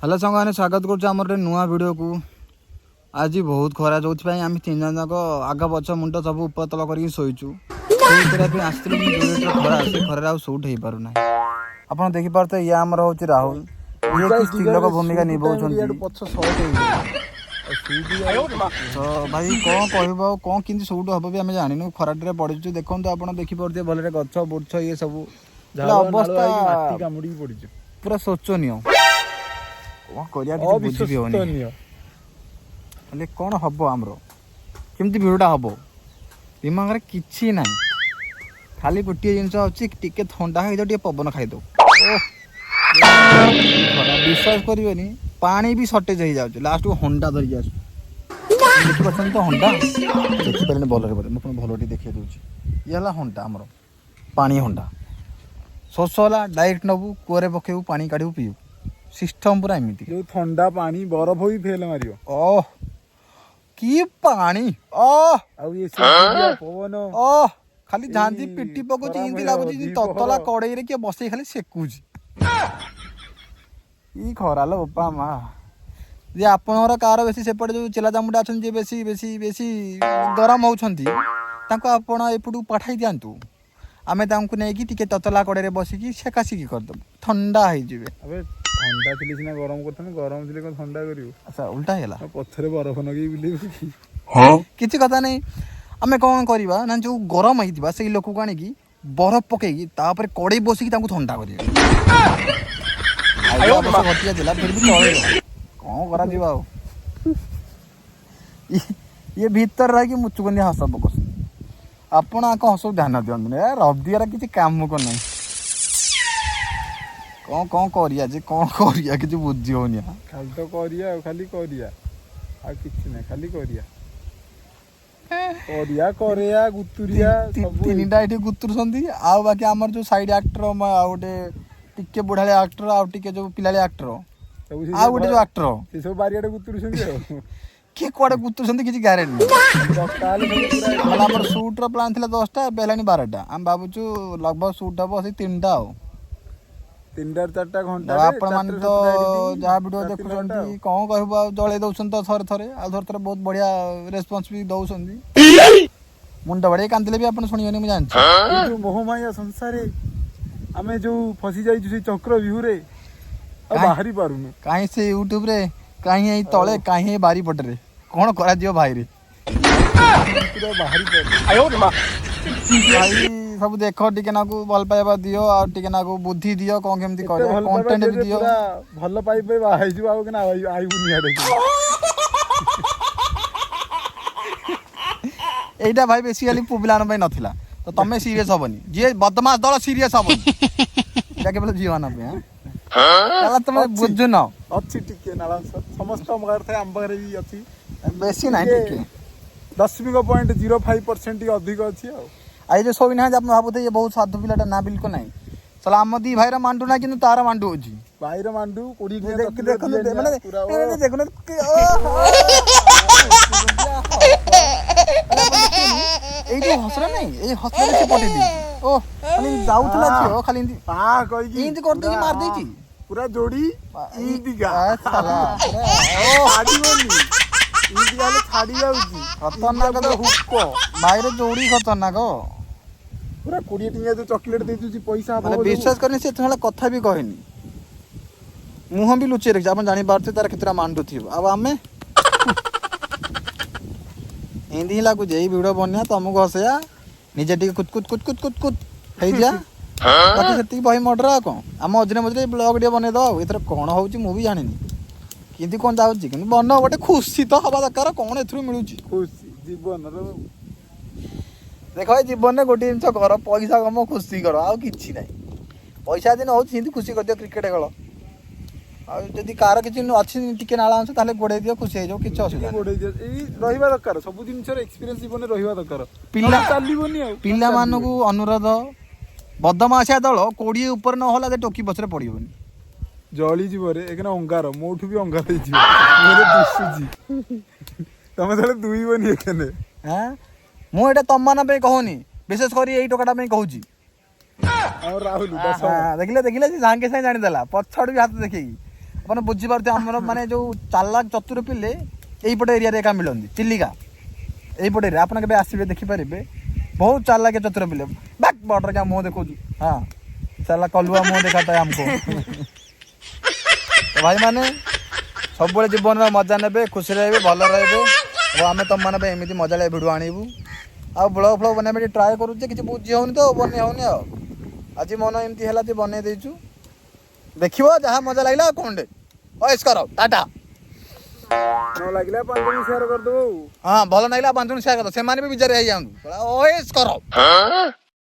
Hello सांग मैंने स्वागत कर नुआ वीडियो को। आज बहुत खरा जो आम तीन जन जाक आग पछ मुंड सब उपतल कर शोचु खरा से खरार सुट हो पारना। आप देखिपे ये आमर हूँ राहुल, ये कि स्त्री लोक भूमिका निभाऊँ। तो भाई कौन कह कौन कि सुट हम भी आम जानू खराटे पड़ू। देखो आप देखिपे भले गछ बुर्छ ये सब अवस्था पूरा शोचनीय। कौन हम आमर केमती भिड़टा हम दिमाग किसी ना खाली गोटे जिन टे थंडा खाई पवन खाईद विश्वास करेनि पानी भी सर्टेज हो जाए लास्ट को हंडा धरिक आस देखिए तो हंडा देखिपारे भल भल देखिए दूसरी ये हंडा आमर पानी हंडा शोष है डायरेक्ट नबू कूरे पकेबू पानी काढ़ू पीबू सिस्टम पूरा एमती जो ठंडा पानी बरफ भी फेल मारियो। ओह की पानी ओह पवन ओह खाली झांती पिटी पकोची इंती लागुची ततला कड़ई रे के बसई खाली सेकुची ई खरा लो बापा मा जे आपनर कार बेसी सेपटे जो चेला जामुडा अछन जे बेसी बेसी बेसी गरम होउछंती तांको आपण एपटू पठाई दियांतु आमे तांको नै कि टिके ततला कड़ई रे बसिकी सेकासी की कर दब ठंडा होई जिवे। अबे ठंडा थिले सिना गरम करथन गरम थिले कोन ठंडा करियो। अच्छा उल्टा हैला पथरे बरफ नगे बिले हां किछि कथा नै आमे कोन करबा ना जो गरम होइतिबा सेई लोक को आनी की बरफ पकेगी तापर कड़ई बसिकी तांको ठंडा करियो। आयो बस हटिया दिला फिर भी चले कोन करा दिबा ये भीतर रह के मुचुकनी हस बकस आपण आक हस ध्यान दियन ए रब्दियारा किछि काम को नै कौन कौन करिया जे कौन करिया कि बुद्धि होनी खाली तो करिया खाली करिया आ किछि नै खाली करिया करिया करिया गुतुरिया सब तीनटा एठी गुतुर संदी आ बाकी हमर जो साइड एक्टर आ गोटे टिके बुढाले एक्टर आ टिके जो पिलाले एक्टर आ गोटे जो एक्टर से सब बारियाडे गुतुर संदी के कोडे गुतुर संदी किछि गारेंटी मतलब हमर शूट रो प्लान थिला 10टा बेलानी 12टा हम बाबूचू लगभग शूट हबो से 3टा हो 3-4 घंटा आपण मान तो जहाँ वीडियो देखुछंती कौन कहबो जळे दउछन तो थरे थरे आ थरे थरे बहुत बढ़िया रेस्पॉन्स भी दउछंती मुंडा बड़े कांदले भी आपण सुनियोनी मु जान छी जो मोहमाया संसारे हमें जो फसी जाई जे चक्र व्यूह रे अब बाहरी पारुनु काहे से यूट्यूब रे काहे ए तळे काहे बारी पट रे कोन करा दियो भाई रे पूरा बाहरी पर आयो रे मां भाई सब देखो टिके नाकू भल पाइबा दियो आ टिके नाकू बुद्धि दियो कोन केमती करे कंटेंट भी दियो भल पाइ पाइ बाहाई जो आउ के ना आई बुनिया रे एटा भाई बेसिकली पुबिलान भाई नथिला तो तमे सीरियस होबनी जे बदमाश दल सीरियस होबनी एटा केवल जीवन पे हां तमे बुझु न अच्छी टिके नाला समस्त मगर थे अंबर भी अच्छी बेसी नाही टिके 10.05% अधिक अछि आ आई जो सोई ना आप भाबुते ये बहुत साधु पिलाटा ना बिल्कुल नहीं चला हम दी भाईरा मांडू ना किंतु तारा मांडू होजी भाईरा मांडू कोडी देखो माने देखो ए जो हसरा नहीं ए हसरा से पटे दी ओ खाली जाउतला छियो खाली पा कहि की इंज कर दे की मार देची पूरा जोड़ी इंदी का साला ओ आडी बोली इंदी गाले छाडी जाउची खतरनाक तो हुक्को भाईरे जोड़ी खतरनाक पूरा 20 टंका जो चॉकलेट दे दूची पैसा माने विश्वास करनी से थोड़ा कथा भी कहनी मुंह भी लुचे रख अपन जानी बात तार कितना मांडू थी अब हमें हिंदी लागू जे वीडियो बनया तुमको हसया निजे टिके कुत कुत कुत कुत कुत कुत हे दिया बाकी सेति भाई मर्डर को हम मजरे मजरे ब्लॉग डे बने दो एथर कोन होउची मु भी जानिनी किंती कोन जाउची कि बन गोटे खुशी तो हवा दरकार कोन एथरु मिलुची खुशी जीवन रो देखो ए जीवन ने गोटे जिंस कर पैसा कम खुशी कर आ किछि नै पैसा दिन हो सिंती खुशी कर दियो क्रिकेट खेल आ जदी कार किछि अछि टिके नाला अंश ताले गोडे दियो खुशी हे जो किछि असुविधा गोडे दियो ए रहिबा दरकार सब दिन रे एक्सपीरियंस जीवन रहिबा दरकार पिल्ला चालीबोनी आ पिल्ला मानकू अनुरोध बदमाशिया दल 20 ऊपर न होला जे टोकी पछरे पड़ियोनी जळी जीव रे एकना अंगार मोठू भी अंगार दे जीव मोरे दुसुजी तमे तले दुई बनी एकने हां मु एटा तम्मान पे कहूनी विशेष करी एई टोकाटा पे कहूची और राहुल देखिले देखिले सांगे साई जानी देला पछड़ भी हाथ देखी ଆପଣ ବୁଝିପାରୁଥିବେ ଆମର ମାନେ ଯୋଉ ଚାଲାକ ଚତୁର ପିଲେ ଏଇପଟେ ଏରିଆରେ ଏକା ମିଳନ୍ତି ଚିଲିକା ଏଇପଟେ ଏରିଆ ଆପଣ କେବେ ଆସିବେ ଦେଖିପାରିବେ ବହୁତ ଚାଲାକ ଚତୁର ପିଲେ ବାକ୍ ବଟର क्या मुंह ଦେଖଉଛୁ ହଁ ଚାଲା କଲୁଆ ମୁହଁ ଦେଖାता है हमको ତ ଭାଇ ମାନେ ସବୁବେଳେ ଜୀବନର ମଜା ନେବେ ଖୁସି ରହିବେ ଭଲ ରହିବେ ଆଉ ଆମେ ତମମାନଙ୍କ ପାଇଁ ଏମିତି ମଜା ଲାଗେ ଭିଡ଼ିଓ ଆଣିବୁ ଆଉ ବ୍ଲଗ୍ ଫ୍ଲଗ୍ ବନେଇବା ପାଇଁ ଟ୍ରାଏ କରୁଛେ କିଛି ବୁଝି ହେଉନି ତ ବନେଇ ହେଉନି ଆଉ ଆଜି ମନ ଏମିତି ହେଲା ଯେ ବନେଇ ଦେଇଛୁ ଦେଖିବ ଯାହା ମଜା ଲାଗିଲା ଆଉ କଣଟେ ଅଏସ୍ କର ଟାଟା ନ ଲାଗିଲା 5 ଜଣ ସେୟାର କରିଦେବୁ। ହଁ ଭଲ ଲାଗିଲା 5 ଜଣ ସେୟାର କର ସେମାନେ ବି ବିଚାର ହେଇଯାଆନ୍ତୁ ଅଏସ୍ କର